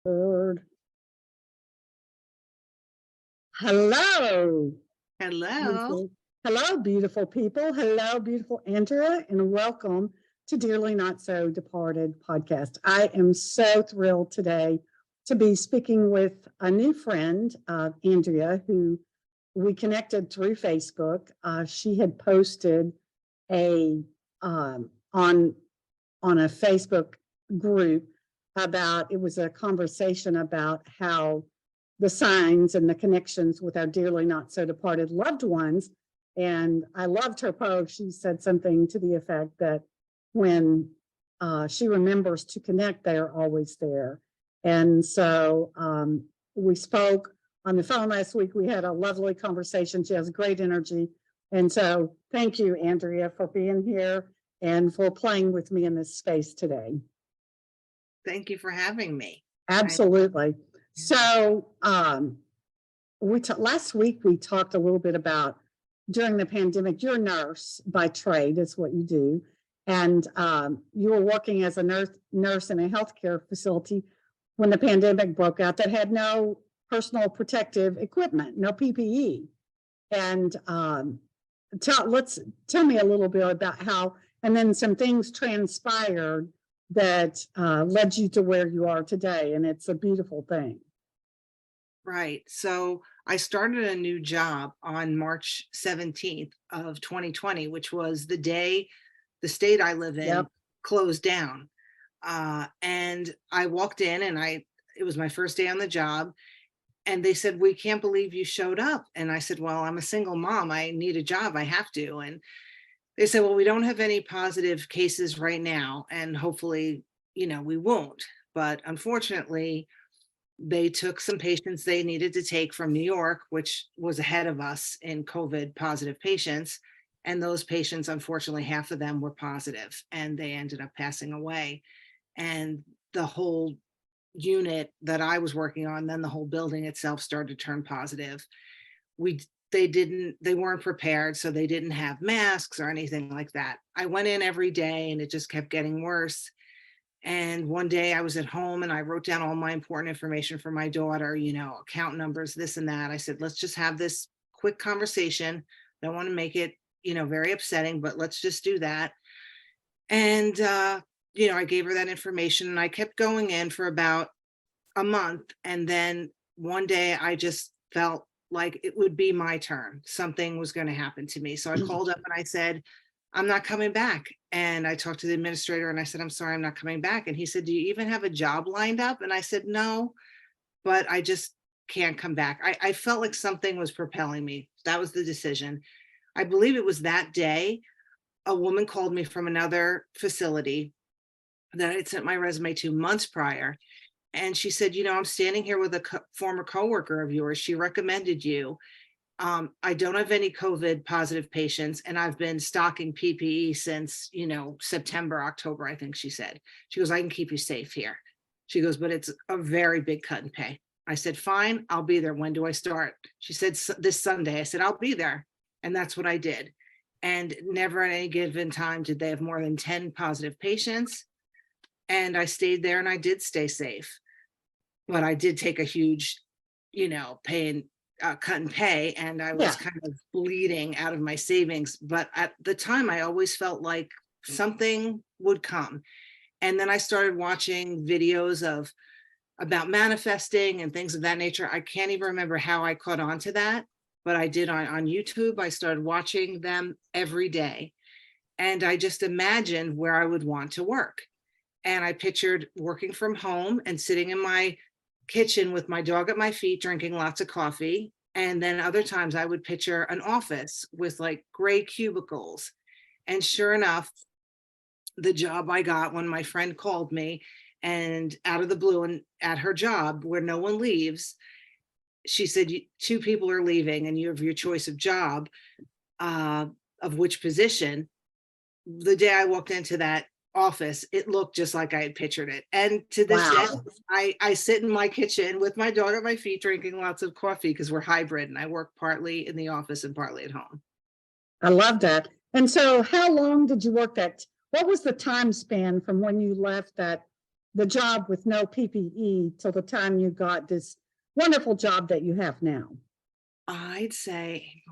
Bird. Hello. Hello. Beautiful. Hello, beautiful people. Hello, beautiful Andrea, and welcome to Dearly Not So Departed podcast. I am so thrilled today to be speaking with a new friend, Andrea, who we connected through Facebook. She had posted a on a Facebook group about, it was a conversation about how the signs and the connections with our dearly not so departed loved ones. And I loved her post. She said something to the effect that when she remembers to connect, they are always there. And so we spoke on the phone last week. We had a lovely conversation. She has great energy. And so thank you, Andrea, for being here and for playing with me in this space today. Thank you for having me. Absolutely. So last week we talked a little bit about during the pandemic. You're a nurse by trade, is what you do, and you were working as a nurse in a healthcare facility when the pandemic broke out that had no personal protective equipment, no PPE. And tell me a little bit about how, and then some things transpired that led you to where you are today, and it's a beautiful thing. Right. So I started a new job on March 17th of 2020, which was the day the state I live in Yep. closed down. And I walked in and it was my first day on the job. And they said, "We can't believe you showed up." And I said, "Well, I'm a single mom. I need a job. I have to." And they said, "Well, we don't have any positive cases right now. And hopefully, we won't." But unfortunately, they took some patients they needed to take from New York, which was ahead of us in COVID positive patients. And those patients, unfortunately, half of them were positive and they ended up passing away. And the whole unit that I was working on, then the whole building itself started to turn positive. They weren't prepared, so they didn't have masks or anything like that. I went in every day and it just kept getting worse. And one day I was at home and I wrote down all my important information for my daughter, account numbers, this and that. I said, let's just have this quick conversation. Don't want to make it, very upsetting, but let's just do that. And, I gave her that information and I kept going in for about a month. And then one day I just felt like it would be my turn. Something was going to happen to me. So I called up and I said, "I'm not coming back." And I talked to the administrator and I said, "I'm sorry, I'm not coming back." And he said, "Do you even have a job lined up?" And I said, "No, but I just can't come back." I felt like something was propelling me. That was the decision. I believe it was that day. A woman called me from another facility that I had sent my resume to months prior. And she said, "I'm standing here with a former coworker of yours. She recommended you. I don't have any COVID positive patients, and I've been stocking PPE since, September, October, I think she said." She goes, "I can keep you safe here." She goes, "But it's a very big cut in pay." I said, "Fine, I'll be there. When do I start?" She said, "This Sunday." I said, "I'll be there." And that's what I did. And never at any given time did they have more than 10 positive patients. And I stayed there and I did stay safe. But I did take a huge, cut in pay, and I was kind of bleeding out of my savings. But at the time, I always felt like something would come. And then I started watching videos about manifesting and things of that nature. I can't even remember how I caught on to that, but I did on YouTube. I started watching them every day. And I just imagined where I would want to work. And I pictured working from home and sitting in my kitchen with my dog at my feet, drinking lots of coffee. And then other times I would picture an office with like gray cubicles. And sure enough, the job I got when my friend called me and out of the blue, and at her job where no one leaves, she said, "Two people are leaving and you have your choice of job, of which position." The day I walked into that office, it looked just like I had pictured it. And to this day, I sit in my kitchen with my dog at my feet, drinking lots of coffee because we're hybrid and I work partly in the office and partly at home. I love that. And so how long did you work that? What was the time span from when you left that the job with no PPE till the time you got this wonderful job that you have now? I'd say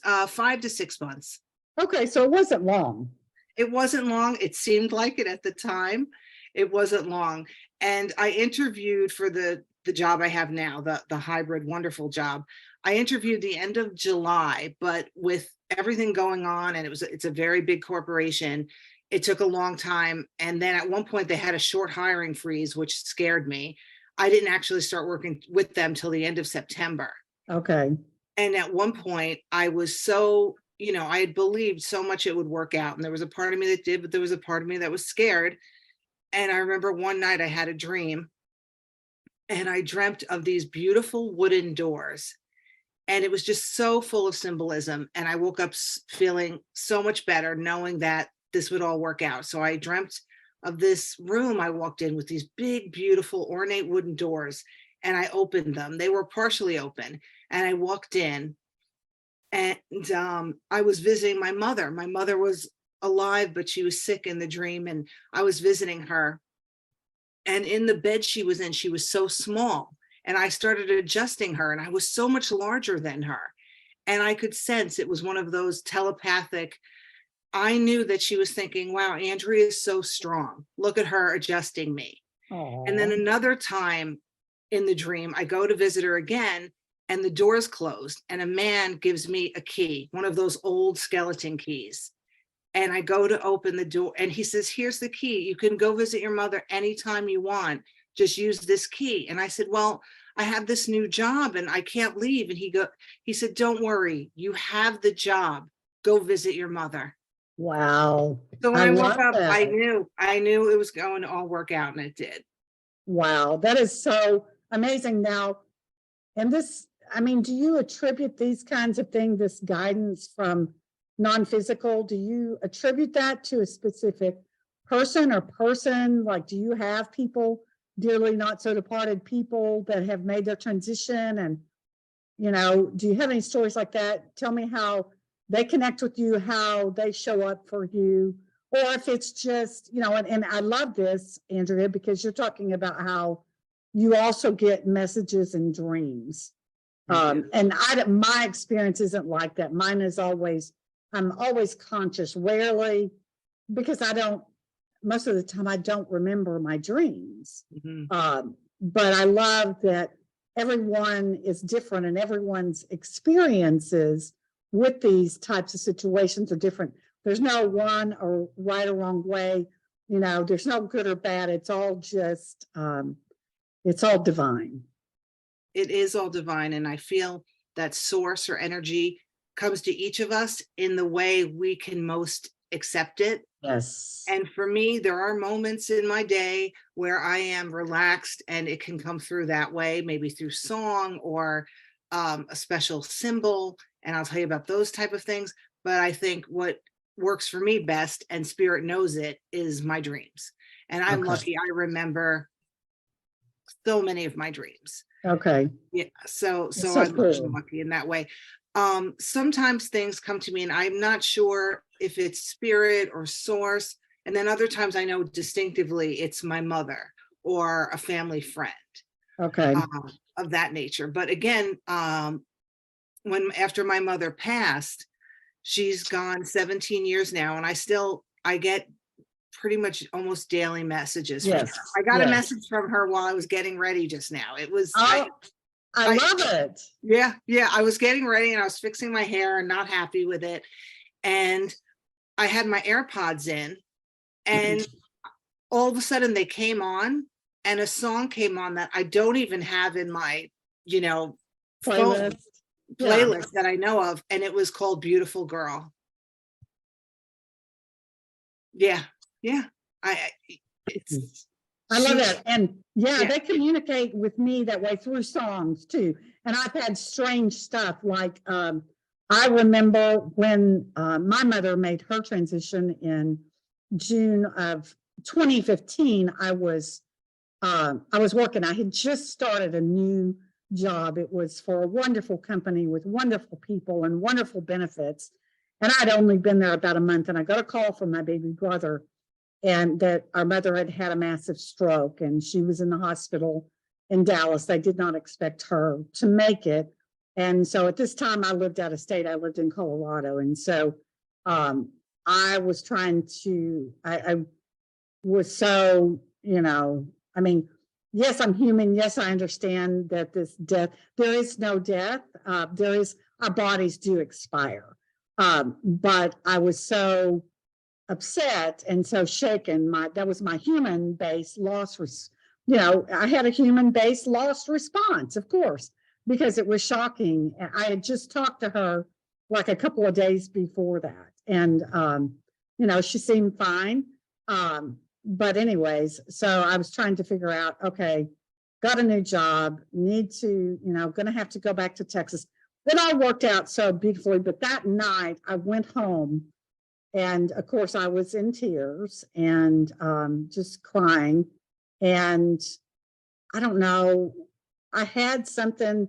5 to 6 months. Okay, so it wasn't long. It wasn't long. It seemed like it at the time. It wasn't long. And I interviewed for the job I have now, the hybrid wonderful job. I interviewed the end of July, but with everything going on, and it's a very big corporation, it took a long time. And then at one point they had a short hiring freeze, which scared me. I didn't actually start working with them till the end of September. Okay. And at one point I was so, I had believed so much it would work out. And there was a part of me that did, but there was a part of me that was scared. And I remember one night I had a dream, and I dreamt of these beautiful wooden doors. And it was just so full of symbolism. And I woke up feeling so much better, knowing that this would all work out. So I dreamt of this room I walked in with these big, beautiful, ornate wooden doors. And I opened them. They were partially open. And I walked in, and I was visiting my mother. My mother was alive, but she was sick in the dream, and I was visiting her. And in the bed she was in, she was so small, and I started adjusting her, and I was so much larger than her. And I could sense it was one of those telepathic. I knew that she was thinking, wow, Andrea is so strong. Look at her adjusting me. Aww. And then another time in the dream, I go to visit her again, and the door's closed, and a man gives me a key, one of those old skeleton keys. And I go to open the door, and he says, here's the key. You can go visit your mother anytime you want. Just use this key. And I said, well, I have this new job and I can't leave. And he said, don't worry. You have the job. Go visit your mother. Wow. So when I woke love up, that. I knew it was going to all work out, and it did. Wow, that is so amazing. Now, and this, do you attribute these kinds of things, this guidance from non-physical, do you attribute that to a specific person or person? Like, do you have people, dearly not so departed people that have made their transition? And, do you have any stories like that? Tell me how they connect with you, how they show up for you, or if it's just, and I love this, Andrea, because you're talking about how you also get messages and dreams. And my experience isn't like that. Mine is I'm always conscious, rarely, because most of the time I don't remember my dreams. Mm-hmm. But I love that everyone is different, and everyone's experiences with these types of situations are different. There's no one or right or wrong way, there's no good or bad. It's all just, it's all divine. It is all divine. And I feel that source or energy comes to each of us in the way we can most accept it. Yes. And for me, there are moments in my day where I am relaxed, and it can come through that way, maybe through song or a special symbol. And I'll tell you about those type of things. But I think what works for me best, and spirit knows it, is my dreams. And I'm lucky. I remember so many of my dreams. Okay. Yeah. So I'm lucky in that way. Sometimes things come to me and I'm not sure if it's spirit or source. And then other times I know distinctively it's my mother or a family friend. Okay. Of that nature. But again, after my mother passed, she's gone 17 years now, and I get pretty much almost daily messages. Yes. From her. I got a message from her while I was getting ready just now. It was, I love it. Yeah. I was getting ready and I was fixing my hair and not happy with it. And I had my AirPods in, and all of a sudden they came on, and a song came on that I don't even have in my, playlist that I know of. And it was called Beautiful Girl. Yeah. I love that. And they communicate with me that way through songs too. And I've had strange stuff like, I remember when my mother made her transition in June of 2015, I was working. I had just started a new job. It was for a wonderful company with wonderful people and wonderful benefits. And I'd only been there about a month, and I got a call from my baby brother. and that our mother had had a massive stroke and she was in the hospital in Dallas. They did not expect her to make it. And so at this time I lived out of state. I lived in Colorado. And so I was trying to, I was so, I mean, yes, I'm human. Yes, I understand that this death, there is no death. Our bodies do expire. But I was so upset and so shaken. That was my human-based loss. I had a human-based loss response, of course, because it was shocking. I had just talked to her like a couple of days before that, and she seemed fine. But anyways, so I was trying to figure out, okay, got a new job, need to, gonna have to go back to Texas. It all worked out so beautifully, but that night I went home and of course I was in tears and just crying. And I don't know, I had something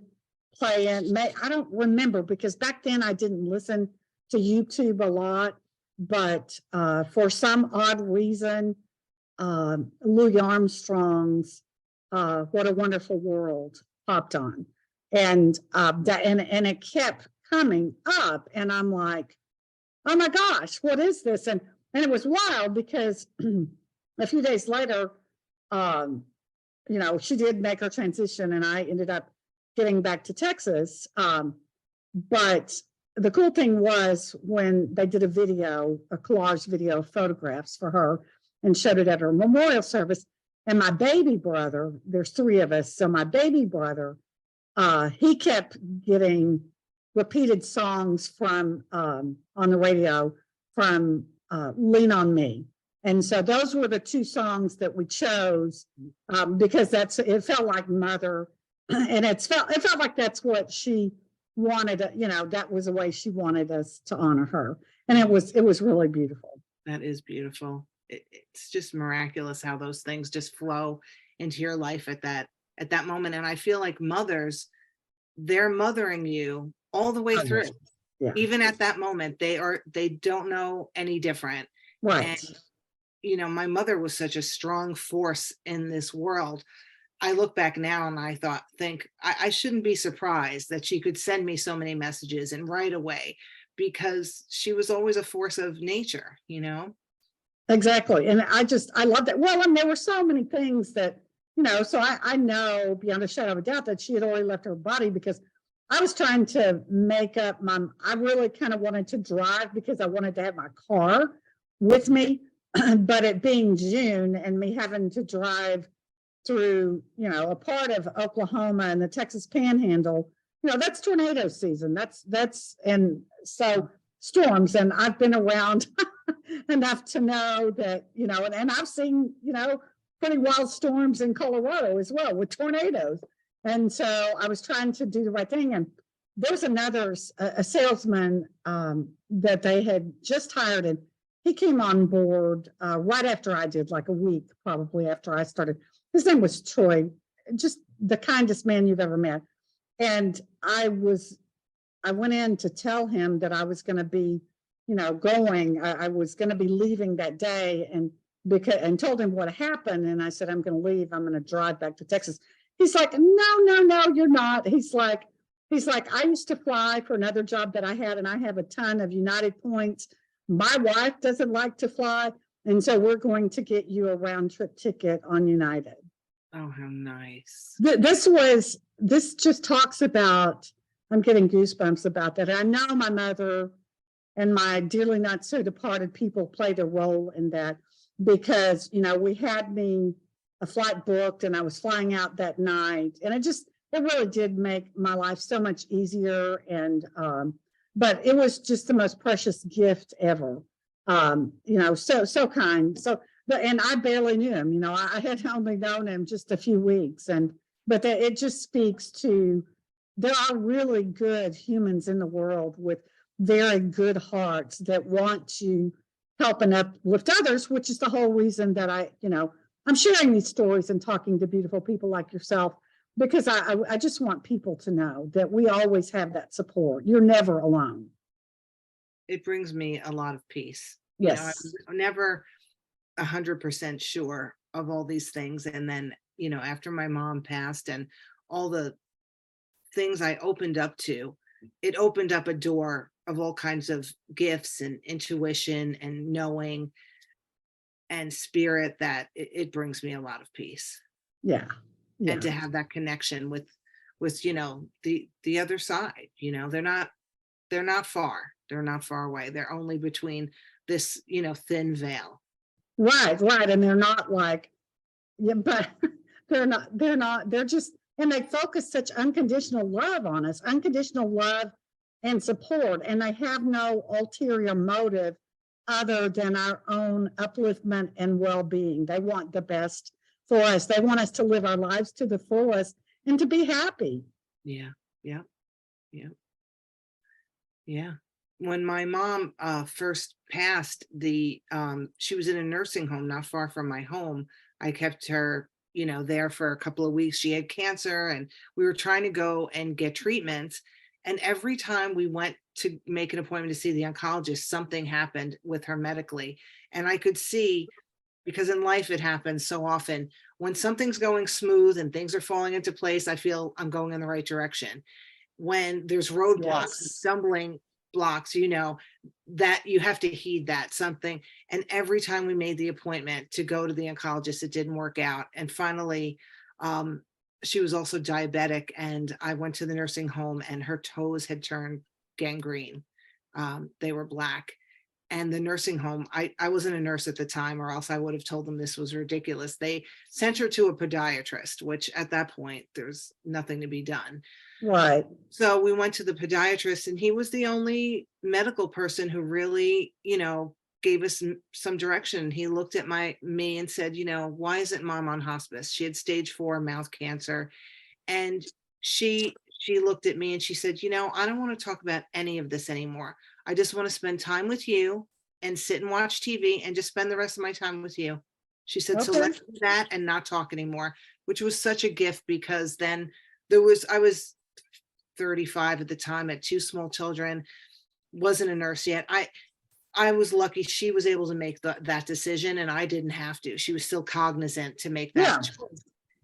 playing. I don't remember because back then I didn't listen to YouTube a lot, but for some odd reason, Louis Armstrong's What a Wonderful World popped on. And it kept coming up, and I'm like, oh my gosh, what is this? And it was wild because a few days later, she did make her transition, and I ended up getting back to Texas. But the cool thing was when they did a collage video of photographs for her and showed it at her memorial service. And my baby brother, there's 3 of us, so my baby brother, he kept getting repeated songs from on the radio from Lean on Me. And so those were the 2 songs that we chose because it felt like mother, and it felt like that's what she wanted. That was the way she wanted us to honor her, and it was really beautiful. That is beautiful. It's just miraculous how those things just flow into your life at that moment. And I feel like mothers, they're mothering you all the way through. Yeah. Even at that moment, they don't know any different. Right. And my mother was such a strong force in this world. I look back now and I think I shouldn't be surprised that she could send me so many messages and right away, because she was always a force of nature. Exactly. And I love that. Well, and there were so many things that, so I know beyond a shadow of a doubt that she had already left her body, because I was trying to make up I really kind of wanted to drive because I wanted to have my car with me, but it being June and me having to drive through, a part of Oklahoma and the Texas Panhandle, that's tornado season. And so storms, and I've been around enough to know that, and I've seen, pretty wild storms in Colorado as well with tornadoes. And so I was trying to do the right thing. And there was a salesman that they had just hired, and he came on board right after I did, like a week probably after I started. His name was Troy, just the kindest man you've ever met. And I went in to tell him that I was going to be, going. I was going to be leaving that day, and told him what happened. And I said, I'm going to leave. I'm going to drive back to Texas. He's like, no, you're not. He's like, I used to fly for another job that I had, and I have a ton of United points. My wife doesn't like to fly, and so we're going to get you a round trip ticket on United. Oh, how nice. This just talks about, I'm getting goosebumps about that. I know my mother and my dearly not so departed people played a role in that, because, we had me a flight booked and I was flying out that night, and it really did make my life so much easier. And, but it was just the most precious gift ever. So kind. And I barely knew him, I had only known him just a few weeks, but it just speaks to, there are really good humans in the world with very good hearts that want to help and uplift others, which is the whole reason that I'm sharing these stories and talking to beautiful people like yourself, because I just want people to know that we always have that support. You're never alone. It brings me a lot of peace. Yes. I never 100% sure of all these things. And then, after my mom passed and all the things I opened up to, it opened up a door of all kinds of gifts and intuition and knowing and spirit that it brings me a lot of peace. Yeah. And Yeah. to have that connection with the other side, they're not far away. They're only between this, thin veil. Right, right. And they're not like, yeah, but they're just, and they focus such unconditional love on us, unconditional love and support. And they have no ulterior motive other than our own upliftment and well-being. They want the best for us. They want us to live our lives to the fullest and to be happy. Yeah, yeah, yeah, yeah. When my mom first passed, she was in a nursing home not far from my home. I kept her, there for a couple of weeks. She had cancer, and we were trying to go and get treatments. And every time we went to make an appointment to see the oncologist, something happened with her medically. And I could see, because in life it happens so often, when something's going smooth and things are falling into place, I feel I'm going in the right direction. When there's roadblocks and Yes. stumbling blocks, that you have to heed that something. And every time we made the appointment to go to the oncologist, it didn't work out. And finally, she was also diabetic, and I went to the nursing home, and her toes had turned gangrene. They were black. And the nursing home, I wasn't a nurse at the time, or else I would have told them this was ridiculous. They sent her to a podiatrist, which at that point, there's nothing to be done. Right. So we went to the podiatrist, and he was the only medical person who really, gave us some direction. He looked at me and said, why isn't mom on hospice? She had stage 4 mouth cancer. And she looked at me and she said, I don't want to talk about any of this anymore. I just want to spend time with you and sit and watch TV and just spend the rest of my time with you. She said, so Okay. let's do that and not talk anymore, which was such a gift, because then I was 35 at the time, had 2 small children, wasn't a nurse yet. I was lucky she was able to make that decision, and I didn't have to. She was still cognizant to make that Yeah. choice.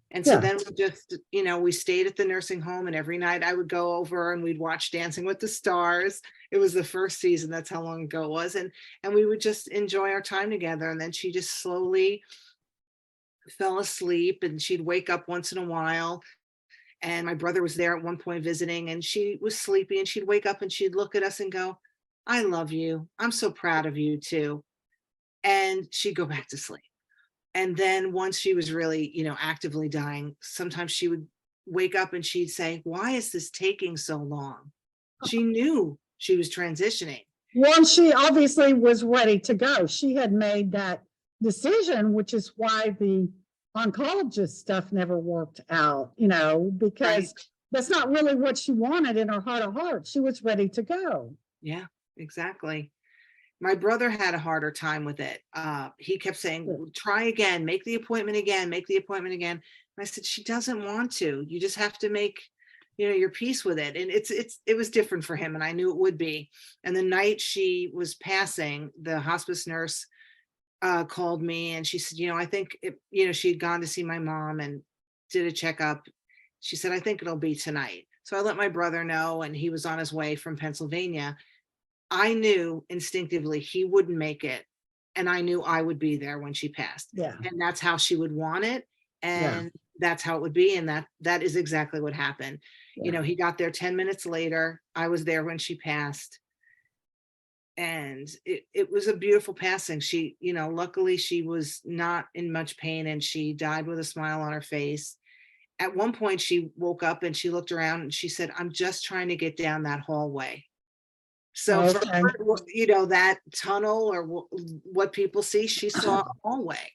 And so Yeah. then we just, we stayed at the nursing home, and every night I would go over and we'd watch Dancing with the Stars. It was the first season. That's how long ago it was. And we would just enjoy our time together. And then she just slowly fell asleep, and she'd wake up once in a while. And my brother was there at one point visiting, and she was sleepy, and she'd wake up and she'd look at us and go, I love you. I'm so proud of you too. And she'd go back to sleep. And then once she was really, actively dying, sometimes she would wake up and she'd say, why is this taking so long? She knew she was transitioning. Well, she obviously was ready to go. She had made that decision, which is why the oncologist stuff never worked out, because Right. that's not really what she wanted in her heart of hearts. She was ready to go. Yeah, exactly. My brother had a harder time with it. He kept saying, try again, make the appointment again, make the appointment again. And I said, she doesn't want to. You just have to make, your peace with it. And it was different for him, and I knew it would be. And the night she was passing, the hospice nurse called me, and she said, I think, she had gone to see my mom and did a checkup. She said, I think it'll be tonight. So I let my brother know, and he was on his way from Pennsylvania. I knew instinctively he wouldn't make it, and I knew I would be there when she passed. Yeah. And that's how she would want it, Yeah. and that's how it would be, and that is exactly what happened. Yeah. He got there 10 minutes later. I was there when she passed, and it was a beautiful passing. She, luckily she was not in much pain, and she died with a smile on her face. At one point she woke up and she looked around and she said, I'm just trying to get down that hallway. So for Okay. her, that tunnel, or what people see, she saw a hallway.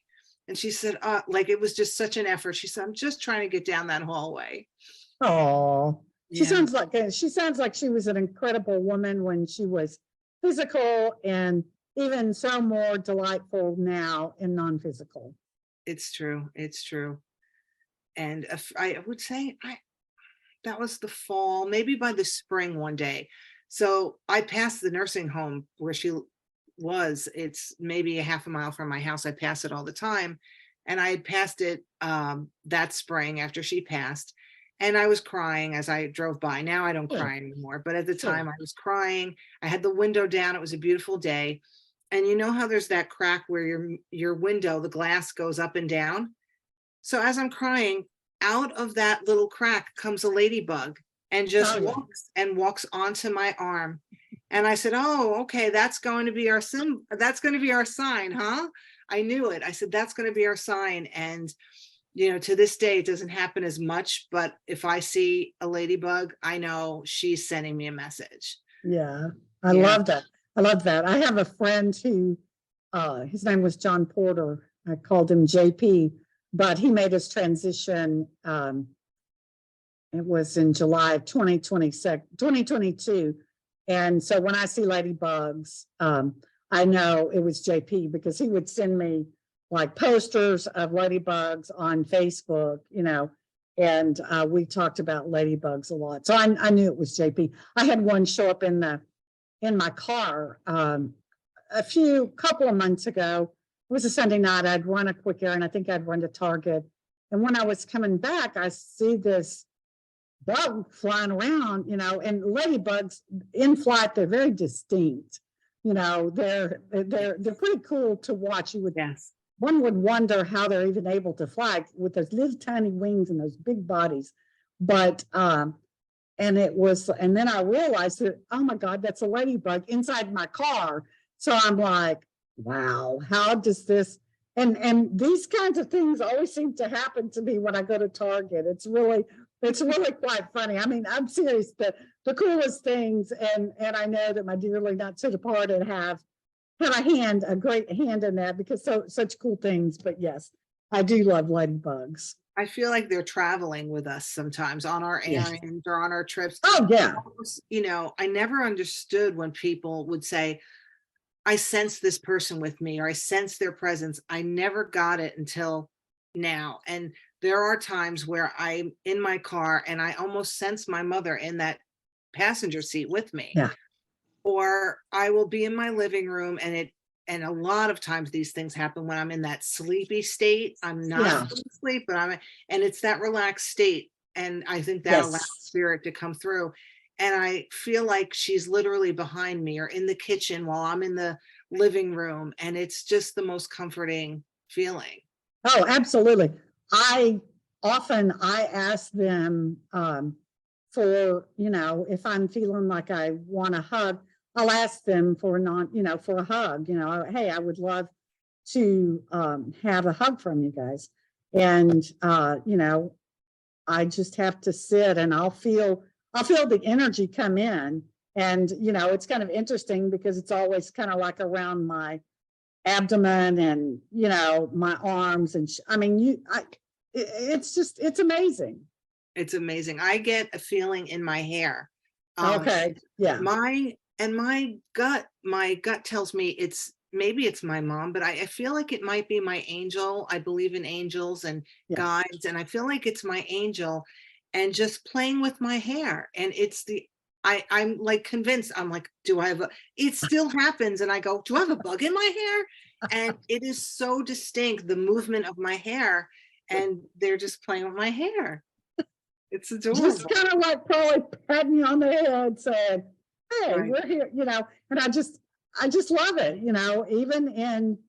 And she said, like, it was just such an effort. She said, I'm just trying to get down that hallway. Oh, she Yeah. sounds like she was an incredible woman when she was physical, and even so more delightful now in non-physical. It's true. It's true. And I would say that was the fall, maybe by the spring one day. So I passed the nursing home where she was, it's maybe a half a mile from my house. I pass it all the time. And I had passed it that spring after she passed. And I was crying as I drove by. Now I don't Sure, cry anymore. But at the sure. time I was crying. I had the window down. It was a beautiful day. And you know how there's that crack where your window, the glass goes up and down. So as I'm crying, out of that little crack comes a ladybug and just Oh, yeah. walks onto my arm. And I said, "Oh, okay, that's going to be our that's going to be our sign, huh?" I knew it. I said, "That's going to be our sign." And to this day, it doesn't happen as much, but if I see a ladybug, I know she's sending me a message. Yeah, I Yeah. love that. I love that. I have a friend who, his name was John Porter. I called him JP, but he made his transition. It was in July of 2022. And so when I see ladybugs, I know it was JP because he would send me like posters of ladybugs on Facebook, and we talked about ladybugs a lot. So I knew it was JP. I had one show up in my car a couple of months ago. It was a Sunday night. I'd run a quick errand. I think I'd run to Target. And when I was coming back, I see this bug flying around, and ladybugs in flight, they're very distinct. They're pretty cool to watch. Yes. One would wonder how they're even able to fly with those little tiny wings and those big bodies. But and then I realized that, oh my God, that's a ladybug inside my car. So I'm like, wow, how does this, and these kinds of things always seem to happen to me when I go to Target. It's really quite funny. I mean, I'm serious. The coolest things, and I know that my dearly not so departed have a great hand in that, because such cool things. But yes, I do love ladybugs. I feel like they're traveling with us sometimes on our Yes. errands or on our trips. Oh yeah. I never understood when people would say, "I sense this person with me," or "I sense their presence." I never got it until now. And there are times where I'm in my car and I almost sense my mother in that passenger seat with me. Yeah. Or I will be in my living room and a lot of times these things happen when I'm in that sleepy state. I'm not asleep, but and it's that relaxed state. And I think that allows spirit to come through. And I feel like she's literally behind me or in the kitchen while I'm in the living room. And it's just the most comforting feeling. Oh, absolutely. I ask them for, if I'm feeling like I want a hug, I'll ask them for for a hug. Hey, I would love to have a hug from you guys. And I just have to sit and I'll feel the energy come in. And it's kind of interesting because it's always kind of like around my abdomen and my arms, and it's amazing. It's amazing. I get a feeling in my hair. Okay. Yeah. My gut tells me maybe it's my mom, but I feel like it might be my angel. I believe in angels and guides, and I feel like it's my angel and just playing with my hair. And I'm like convinced. I'm like, it still happens. And I go, do I have a bug in my hair? And it is so distinct, the movement of my hair, and they're just playing with my hair. It's adorable. Just kind of like probably patting you on the head saying, hey, we're here, and I just love it, even in,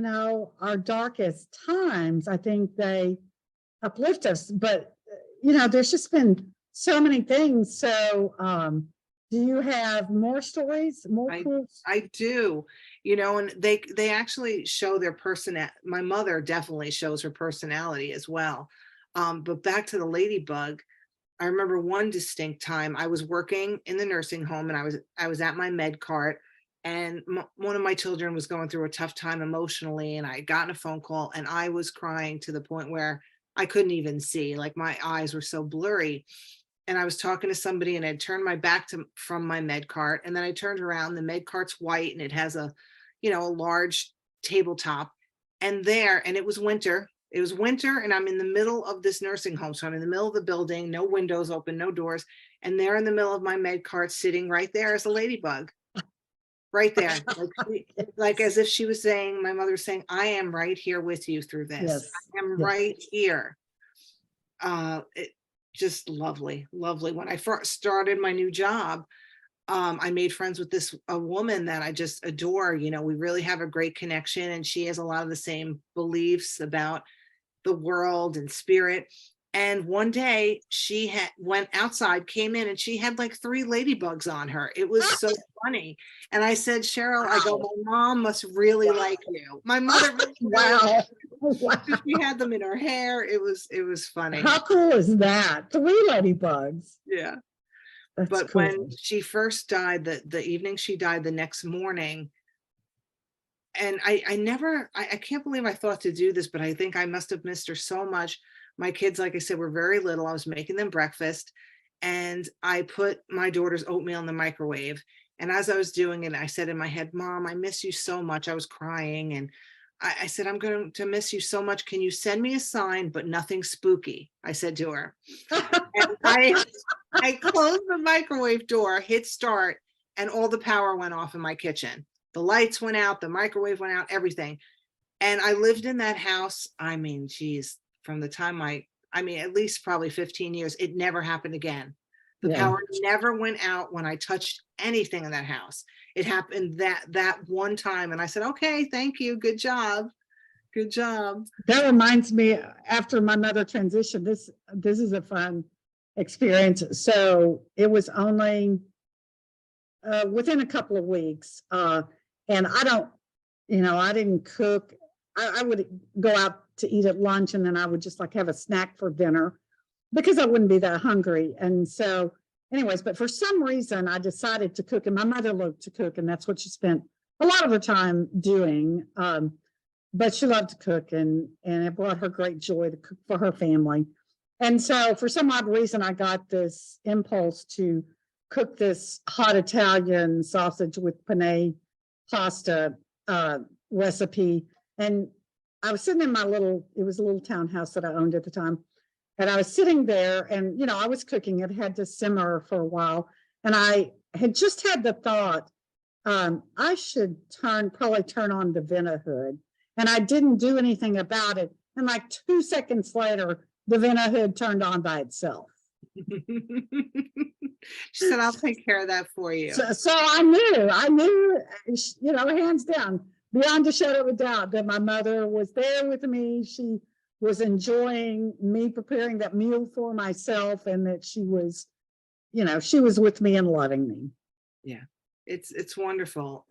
our darkest times, I think they uplift us. But, there's just been so many things. So do you have more stories, more cool? I do, and they actually show their my mother definitely shows her personality as well. But back to the ladybug, I remember one distinct time I was working in the nursing home and I was at my med cart, and one of my children was going through a tough time emotionally, and I had gotten a phone call and I was crying to the point where I couldn't even see, like my eyes were so blurry. And I was talking to somebody and I'd turned my back from my med cart, and then I turned around. The med cart's white and it has a large tabletop, and it was winter. It was winter and I'm in the middle of this nursing home. So I'm in the middle of the building, no windows open, no doors. And there in the middle of my med cart, sitting right there is a ladybug. right there. Like as if she was saying, my mother was saying, I am right here with you through this. Yes. I am Yes. right here. It just lovely, lovely. When I first started my new job, I made friends with a woman that I just adore. You know, we really have a great connection, and she has a lot of the same beliefs about the world and spirit. And one day she went outside, came in, and she had like 3 ladybugs on her. It was so funny. And I said, Cheryl, I go, my mom must really like you. My mother must really like you. Wow. She had them in her hair. It was funny. How cool is that? 3 ladybugs. Yeah. That's But cool. when she first died, the evening she died, the next morning, and I can't believe I thought to do this, but I think I must have missed her so much. My kids, like I said, were very little. I was making them breakfast, and I put my daughter's oatmeal in the microwave. And as I was doing it, I said in my head, Mom, I miss you so much. I was crying, and I said, I'm going to miss you so much. Can you send me a sign, but nothing spooky? I said to her. And I closed the microwave door, hit start, and all the power went off in my kitchen. The lights went out, the microwave went out, everything. And I lived in that house. I mean, geez, from the time at least probably 15 years, it never happened again. The Yeah. power never went out when I touched anything in that house. It happened that one time. And I said, okay, thank you. Good job. Good job. That reminds me, after my mother transitioned, this is a fun experience. So it was only within a couple of weeks. And I didn't cook. I would go out to eat at lunch, and then I would just like have a snack for dinner because I wouldn't be that hungry. And so anyways, but for some reason I decided to cook, and my mother loved to cook, and that's what she spent a lot of her time doing. But she loved to cook, and it brought her great joy to cook for her family. And so for some odd reason, I got this impulse to cook this hot Italian sausage with penne pasta recipe. And I was sitting in it was a little townhouse that I owned at the time. And I was sitting there, and, I was cooking. It had to simmer for a while. And I had just had the thought, I should probably turn on the vent hood. And I didn't do anything about it. And like 2 seconds later, the vent hood turned on by itself. She said, I'll take care of that for you. So I knew, hands down, beyond a shadow of a doubt, that my mother was there with me. She was enjoying me preparing that meal for myself, and that she was with me and loving me. Yeah, it's wonderful.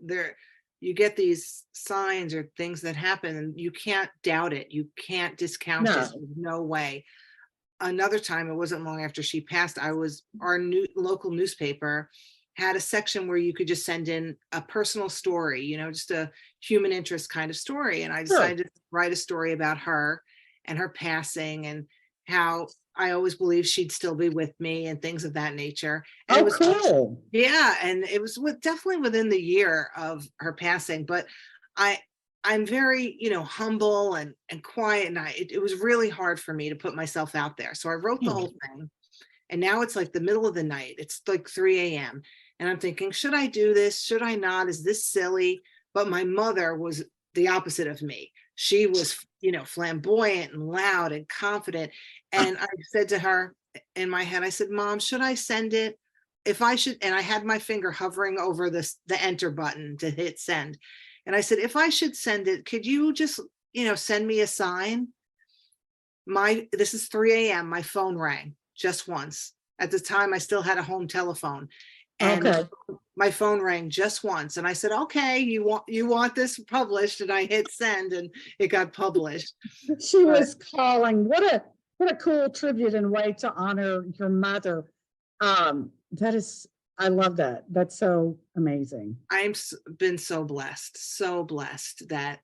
You get these signs or things that happen, and you can't doubt it. You can't discount it. There's no way. Another time, it wasn't long after she passed, our local newspaper had a section where you could just send in a personal story, just a human interest kind of story. And I decided to write a story about her and her passing, and how I always believed she'd still be with me and things of that nature. And it was cool. Yeah. And it was definitely within the year of her passing, but I'm very, humble and quiet. And it was really hard for me to put myself out there. So I wrote the whole thing, and now it's like the middle of the night. It's like 3 a.m. And I'm thinking, should I do this? Should I not? Is this silly? But my mother was the opposite of me. She was, flamboyant and loud and confident. And I said to her in my head, I said, Mom, should I send it? If I should, and I had my finger hovering over the enter button to hit send. And I said, if I should send it, could you just, send me a sign? This is 3 a.m. My phone rang just once. At the time, I still had a home telephone. And my phone rang just once. And I said, okay, you want this published? And I hit send, and it got published. She was calling. What a cool tribute and way to honor your mother. I love that. That's so amazing. I've been so blessed that,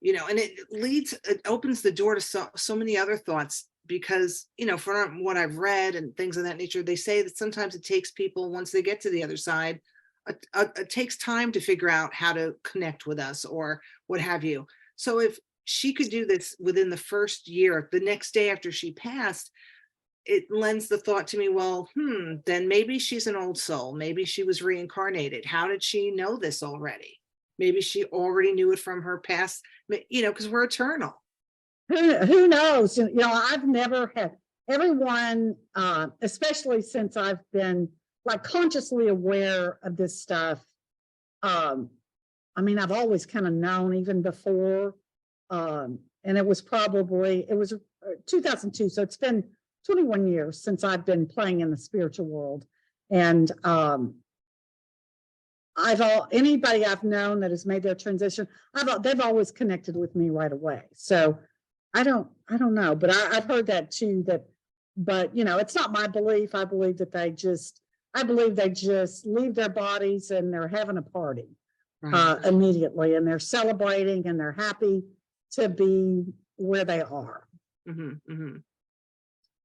and it opens the door to so many other thoughts, because, from what I've read and things of that nature, they say that sometimes it takes people, once they get to the other side, it takes time to figure out how to connect with us or what have you. So if she could do this within the first year, the next day after she passed, it lends the thought to me, well, then maybe she's an old soul. Maybe she was reincarnated. How did she know this already? Maybe she already knew it from her past, because we're eternal. Who knows? I've never had everyone, especially since I've been like consciously aware of this stuff. I've always kind of known even before, and it was 2002, so it's been 21 years since I've been playing in the spiritual world, and anybody I've known that has made their transition, they've always connected with me right away. So I don't know, but I've heard that too. But it's not my belief. I believe they just leave their bodies and they're having a party immediately, and they're celebrating and they're happy to be where they are.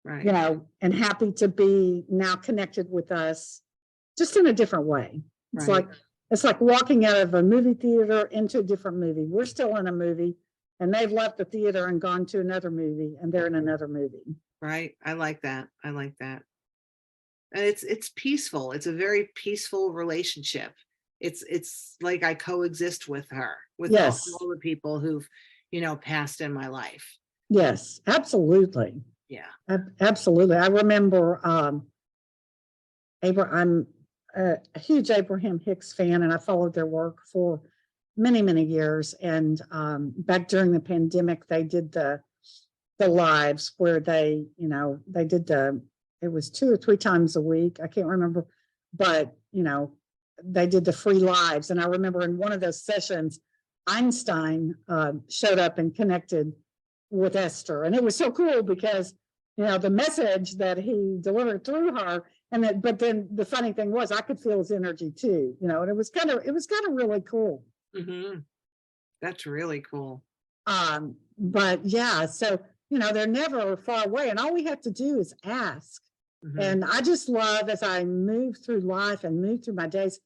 Right. And happy to be now connected with us, just in a different way. It's like walking out of a movie theater into a different movie. We're still in a movie, and they've left the theater and gone to another movie, and they're in another movie. Right. I like that. And it's peaceful. It's a very peaceful relationship. It's like I coexist with her, with all the people who've, passed in my life. Yes, absolutely. Yeah. Absolutely. I remember I'm a huge Abraham Hicks fan, and I followed their work for many, many years. And back during the pandemic, they did the lives where they did it was 2 or 3 times a week. I can't remember, but they did the free lives. And I remember in one of those sessions, Einstein showed up and connected with Esther. And it was so cool because, the message that he delivered through her, but then the funny thing was I could feel his energy too, and it was kind of really cool. That's really cool. But yeah, so, they're never far away, and all we have to do is ask. And I just love, as I move through life and move through my days,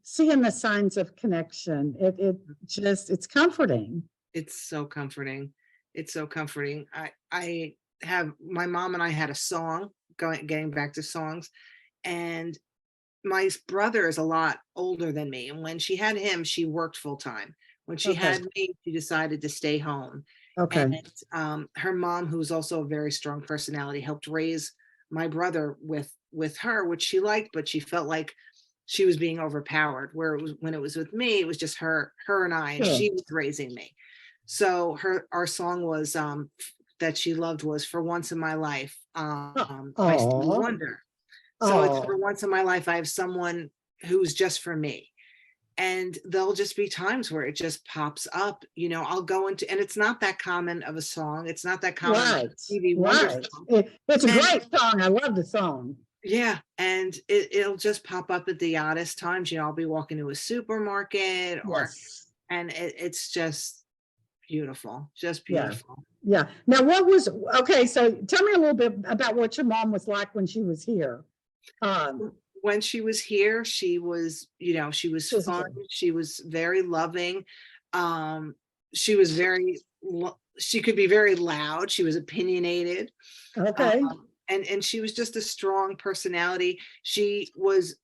seeing the signs of connection. It's comforting. It's so comforting. It's so comforting. I have, my mom and I had a song, getting back to songs, and my brother is a lot older than me. And when she had him, she worked full time. When she had me, she decided to stay home. And her mom, who's also a very strong personality, helped raise my brother with her, which she liked, but she felt like she was being overpowered. When it was with me, it was just her and I, and she was raising me. So our song was that she loved was "For Once in My Life" by Stevie Wonder. So it's for once in my life, I have someone who's just for me. And there'll just be times where it just pops up, I'll go into, and it's not that common of a song. It's not that common. Stevie Wonder song. It's a great song. I love the song. Yeah. And it'll just pop up at the oddest times. I'll be walking to a supermarket and it's just beautiful. Just beautiful. Yeah. Now so tell me a little bit about what your mom was like when she was here. When she was here, she was, she was fun. She was very loving. She was she could be very loud. She was opinionated. Okay. And she was just a strong personality. She was,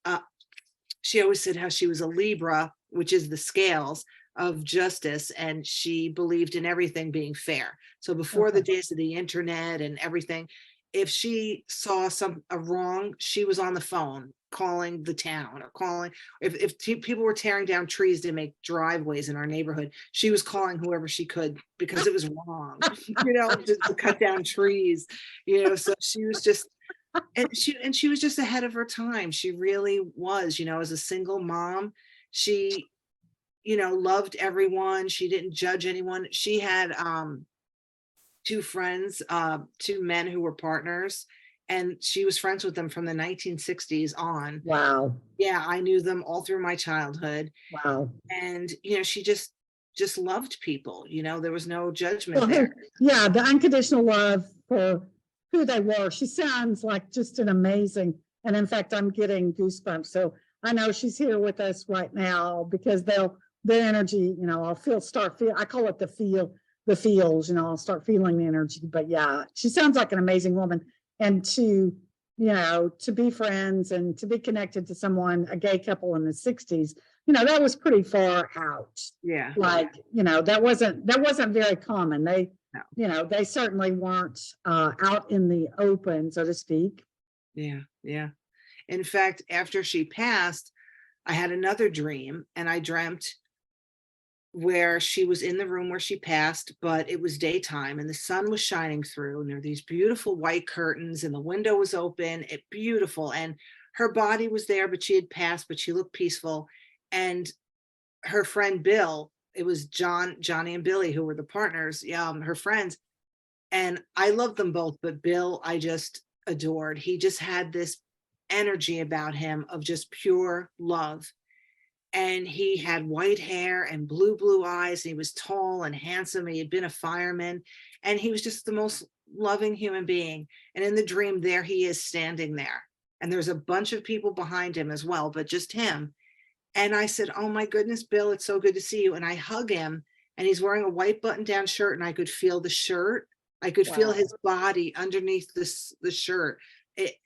she always said how she was a Libra, which is the scales of justice. And she believed in everything being fair. So before the days of the internet and everything, if she saw a wrong, she was on the phone calling the town, or calling, if people were tearing down trees to make driveways in our neighborhood, she was calling whoever she could because it was wrong, to cut down trees, so she was just, and she was just ahead of her time. She really was, as a single mom, she, loved everyone. She didn't judge anyone. She had, 2 friends, 2 men who were partners, and she was friends with them from the 1960s on. Wow. Yeah, I knew them all through my childhood. Wow. And she just loved people. There was no judgment there. Yeah, the unconditional love for who they were. She sounds like just an amazing, and in fact, I'm getting goosebumps. So I know she's here with us right now because their energy, I'll I call it the feels, I'll start feeling the energy. But yeah, she sounds like an amazing woman. and to, to be friends and to be connected to someone, a gay couple in the 60s, that was pretty far out. Yeah. Like, that wasn't very common. They, No. they certainly weren't out in the open, so to speak. Yeah. Yeah. In fact, after she passed, I had another dream, and I dreamt where she was in the room where she passed, but it was daytime and the sun was shining through, and there were these beautiful white curtains and the window was open. It beautiful. And her body was there, but she had passed, but she looked peaceful. And her friend Bill, it was Johnny and Billy, who were the partners, her friends. And I loved them both, but Bill, I just adored. He just had this energy about him of just pure love. And he had white hair and blue eyes. And he was tall and handsome. He had been a fireman, and he was just the most loving human being. And in the dream, there he is standing there. And there's a bunch of people behind him as well, but just him. And I said, "Oh my goodness, Bill, it's so good to see you." And I hug him, and he's wearing a white button-down shirt, and I could feel the shirt. I could feel his body underneath the shirt.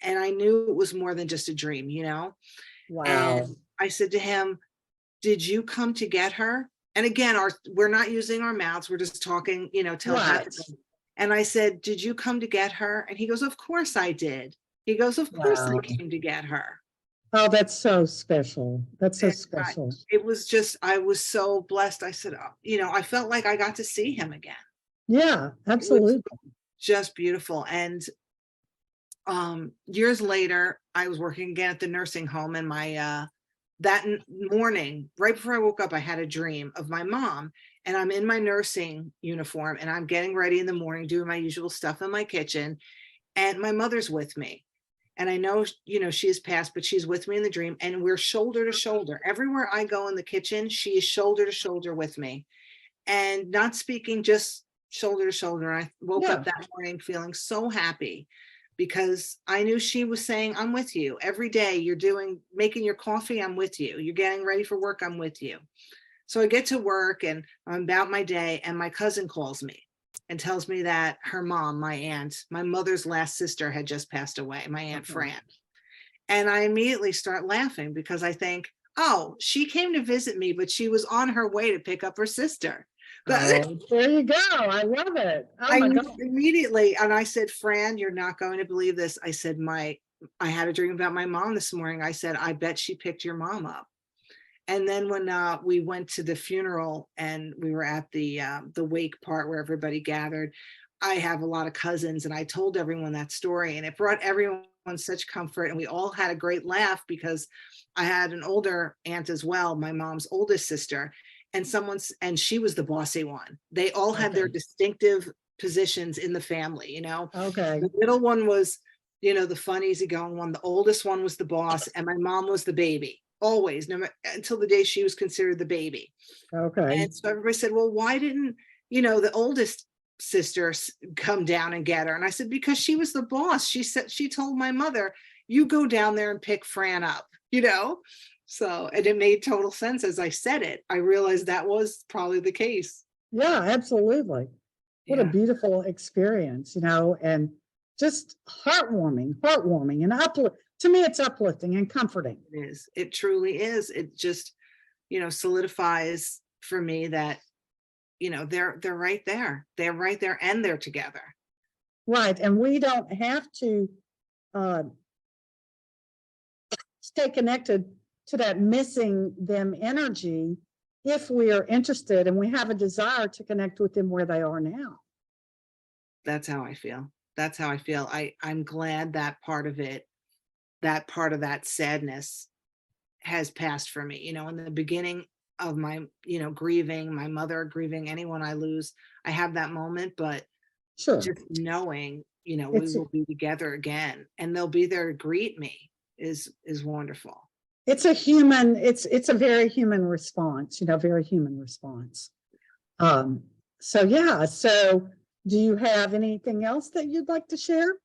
And I knew it was more than just a dream, Wow. And I said to him, "Did you come to get her?" And again, we're not using our mouths. We're just talking, telepathically. And I said, "Did you come to get her?" And he goes, "Of course I did." He goes, "Of course I came to get her." Oh, that's so special. That's so special. It was just, I was so blessed. I said, I felt like I got to see him again. Yeah, absolutely. Just beautiful. And years later, I was working again at the nursing home, and that morning, right before I woke up, I had a dream of my mom, and I'm in my nursing uniform, and I'm getting ready in the morning, doing my usual stuff in my kitchen, and my mother's with me. And I know, she has passed, but she's with me in the dream, and we're shoulder to shoulder. Everywhere I go in the kitchen, she is shoulder to shoulder with me, and not speaking, just shoulder to shoulder. I woke up that morning feeling so happy, because I knew she was saying, "I'm with you every day. You're making your coffee. I'm with you. You're getting ready for work. I'm with you." So I get to work, and I'm about my day, and my cousin calls me and tells me that her mom, my aunt, my mother's last sister, had just passed away, my Aunt Fran. And I immediately start laughing, because I think, oh, she came to visit me, but she was on her way to pick up her sister. Oh, there you go. I love it. Oh my God. Immediately, and I said, "Fran, you're not going to believe this." I said, I had a dream about my mom this morning. I said, "I bet she picked your mom up." And then when we went to the funeral, and we were at the wake part where everybody gathered, I have a lot of cousins, and I told everyone that story, and it brought everyone such comfort, and we all had a great laugh, because I had an older aunt as well, my mom's oldest sister, and she was the bossy one. They all had their distinctive positions in the family, Okay. The middle one was, the fun, easygoing one. The oldest one was the boss, and my mom was the baby, always, until the day she was considered the baby. Okay. And so everybody said, "Well, why didn't, the oldest sister come down and get her?" And I said, "Because she was the boss. She told my mother, 'You go down there and pick Fran up,'" So, and it made total sense. As I said it, I realized that was probably the case. Yeah, absolutely. What a beautiful experience, and just heartwarming and to me, it's uplifting and comforting. It is. It truly is. It just, solidifies for me that, they're right there. They're right there, and they're together. Right. And we don't have to stay connected to that missing them energy if we are interested and we have a desire to connect with them where they are now. That's how I feel. That's how I feel. I'm glad that part of that sadness has passed for me. In the beginning of my, grieving, my mother grieving, anyone I lose, I have that moment, but Sure. just knowing, we will be together again, and they'll be there to greet me is wonderful. It's a very human response, very human response. So yeah, so do you have anything else that you'd like to share?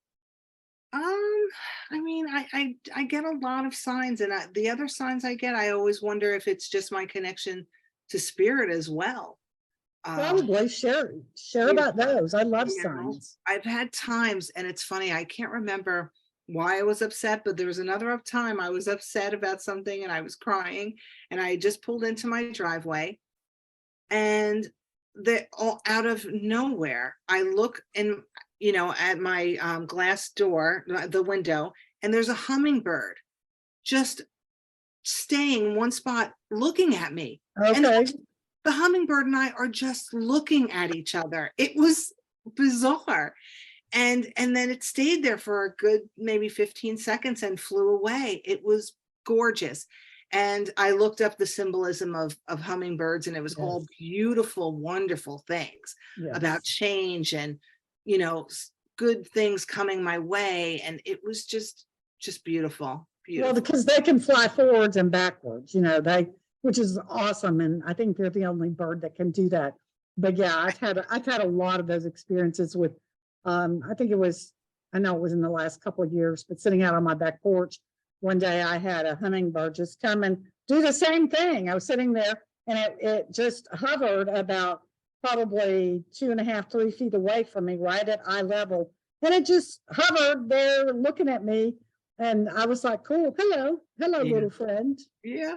I mean, I get a lot of signs, and the other signs I get, I always wonder if it's just my connection to spirit as well. Probably share you about those. I love you know, signs. I've had times, and it's funny, I can't remember why I was upset, but there was another time I was upset about something and I was crying, and I just pulled into my driveway, and they all out of nowhere, I look in, at my glass door, the window, and there's a hummingbird just staying in one spot looking at me. And Okay. the hummingbird and I are just looking at each other. It was bizarre. And then it stayed there for a good maybe 15 seconds and flew away. It was gorgeous. And I looked up the symbolism of hummingbirds, and it was all Yes. beautiful, wonderful things about Yes. change and, good things coming my way. And it was just beautiful, Well, beautiful. because they can fly forwards and backwards, which is awesome. And I think they're the only bird that can do that. But yeah, I've had a lot of those experiences with, I know it was in the last couple of years, but sitting out on my back porch, one day I had a hummingbird just come and do the same thing. I was sitting there and it just hovered about probably 2.5, 3 feet away from me, right at eye level. And it just hovered there looking at me. And I was like, cool, hello, Yeah. little friend. Yeah,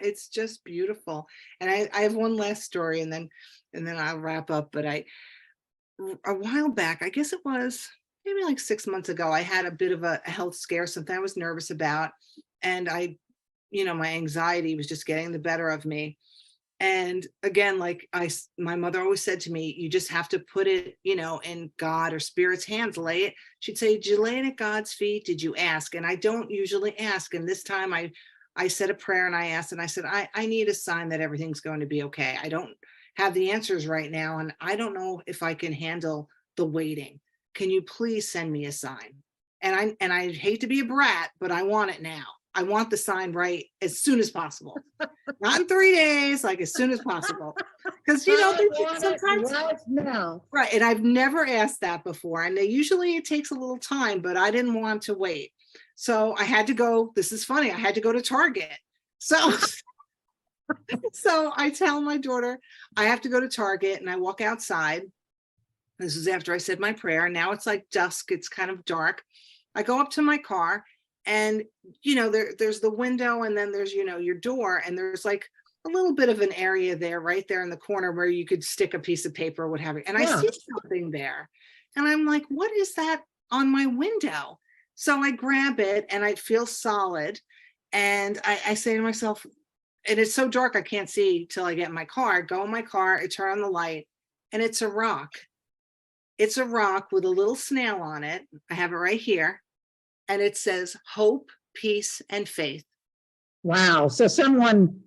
it's just beautiful. And I have one last story, and then I'll wrap up. But a while back, I guess it was maybe like 6 months ago, I had a bit of a health scare, something I was nervous about. And my anxiety was just getting the better of me. And again, like my mother always said to me, you just have to put it, in God or Spirit's hands, lay it. She'd say, did you lay it at God's feet? Did you ask? And I don't usually ask. And this time I said a prayer and I asked, and I said, I need a sign that everything's going to be okay. I don't have the answers right now, and I don't know if I can handle the waiting. Can you please send me a sign? And I hate to be a brat, but I want it now. I want the sign right as soon as possible. Not in 3 days, like as soon as possible. Because sometimes right now. right. And I've never asked that before. And usually it takes a little time, but I didn't want to wait. So I had to go. This is funny. I had to go to Target. So so I tell my daughter, I have to go to Target, and I walk outside. This is after I said my prayer. Now it's like dusk. It's kind of dark. I go up to my car, and, there's the window, and then there's, your door, and there's like a little bit of an area there, right there in the corner where you could stick a piece of paper or what have you. And I see something there, and I'm like, what is that on my window? So I grab it, and I feel solid. And I say to myself, and it's so dark, I can't see till I get in my car. I go in my car, I turn on the light, and it's a rock. It's a rock with a little snail on it. I have it right here. And it says hope, peace, and faith. Wow. So someone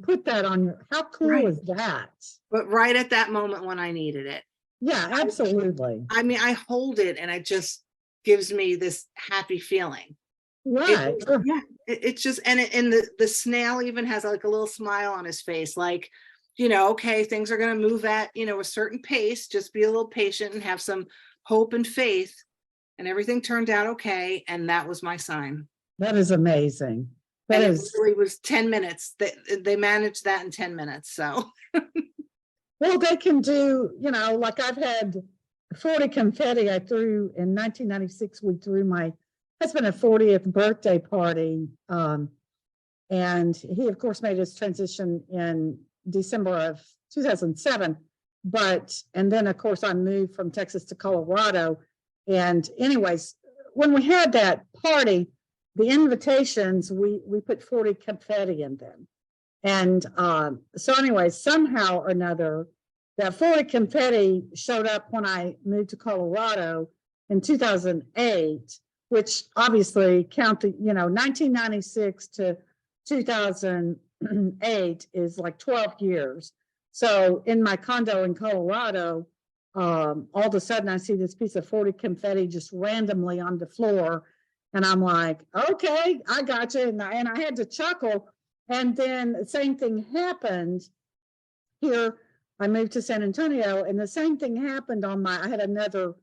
put that on your, how cool Right. is that? But right at that moment when I needed it. Yeah, absolutely. I mean, I hold it, and it just gives me this happy feeling. Right. It's just, and the snail even has like a little smile on his face, like, okay, things are going to move at, a certain pace. Just be a little patient and have some hope and faith. And everything turned out okay. And that was my sign. That is amazing. And it really was 10 minutes. They managed that in 10 minutes. So. Well, they can do, like I've had 40 confetti I threw in 1996. We threw my husband's 40th birthday party. And he, of course, made his transition in December of 2007. And then, of course, I moved from Texas to Colorado. And anyways, when we had that party, the invitations, we put 40 confetti in them. And so anyways, somehow or another, that 40 confetti showed up when I moved to Colorado in 2008, which obviously counted, 1996 to 2008 is like 12 years. So in my condo in Colorado, all of a sudden I see this piece of 40 confetti just randomly on the floor. And I'm like, okay, I got you. And I had to chuckle. And then the same thing happened here. I moved to San Antonio, and the same thing happened I had another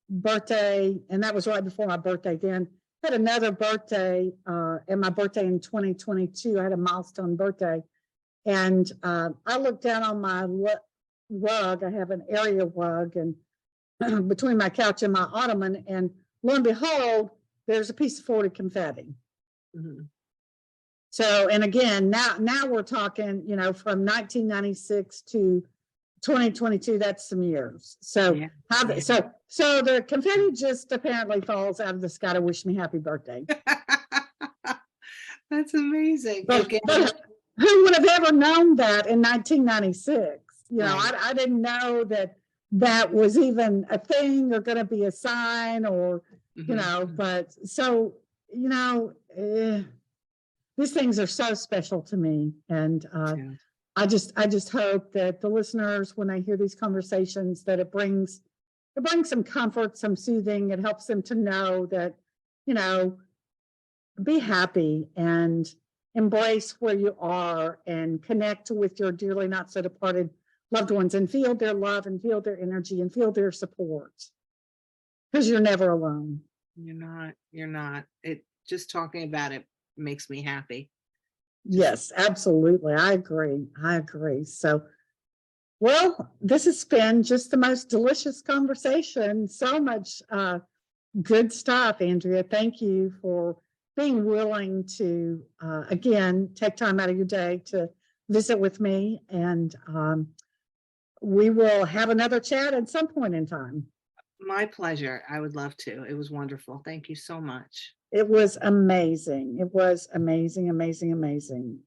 birthday, and that was right before my birthday then. I had another birthday, and my birthday in 2022, I had a milestone birthday. And I looked down on my rug. I have an area rug and between my couch and my ottoman, and lo and behold, there's a piece of 40 confetti. Mhm. So, and again, now we're talking, you know, from 1996 to 2022, that's some years. So Yeah, how, yeah. so the confetti just apparently falls out of the sky to wish me happy birthday. That's amazing. But, Again, but who would have ever known that in 1996? You know, Right. I didn't know that that was even a thing or going to be a sign or, you Mhm, know, mhm. but so, you know, these things are so special to me. And Yeah. I just hope that the listeners, when they hear these conversations, that it brings some comfort, some soothing. It helps them to know that, you know, be happy and embrace where you are and connect with your dearly not so departed loved ones and feel their love and feel their energy and feel their support, because you're never alone. You're not. It just talking about it makes me happy. Just Yes, absolutely. I agree. So, well, this has been just the most delicious conversation. So much good stuff, Andrea. Thank you for being willing to, again, take time out of your day to visit with me. And we will have another chat at some point in time. my pleasure. I would love to. It was wonderful. Thank you so much. It was amazing. It was amazing, amazing, amazing.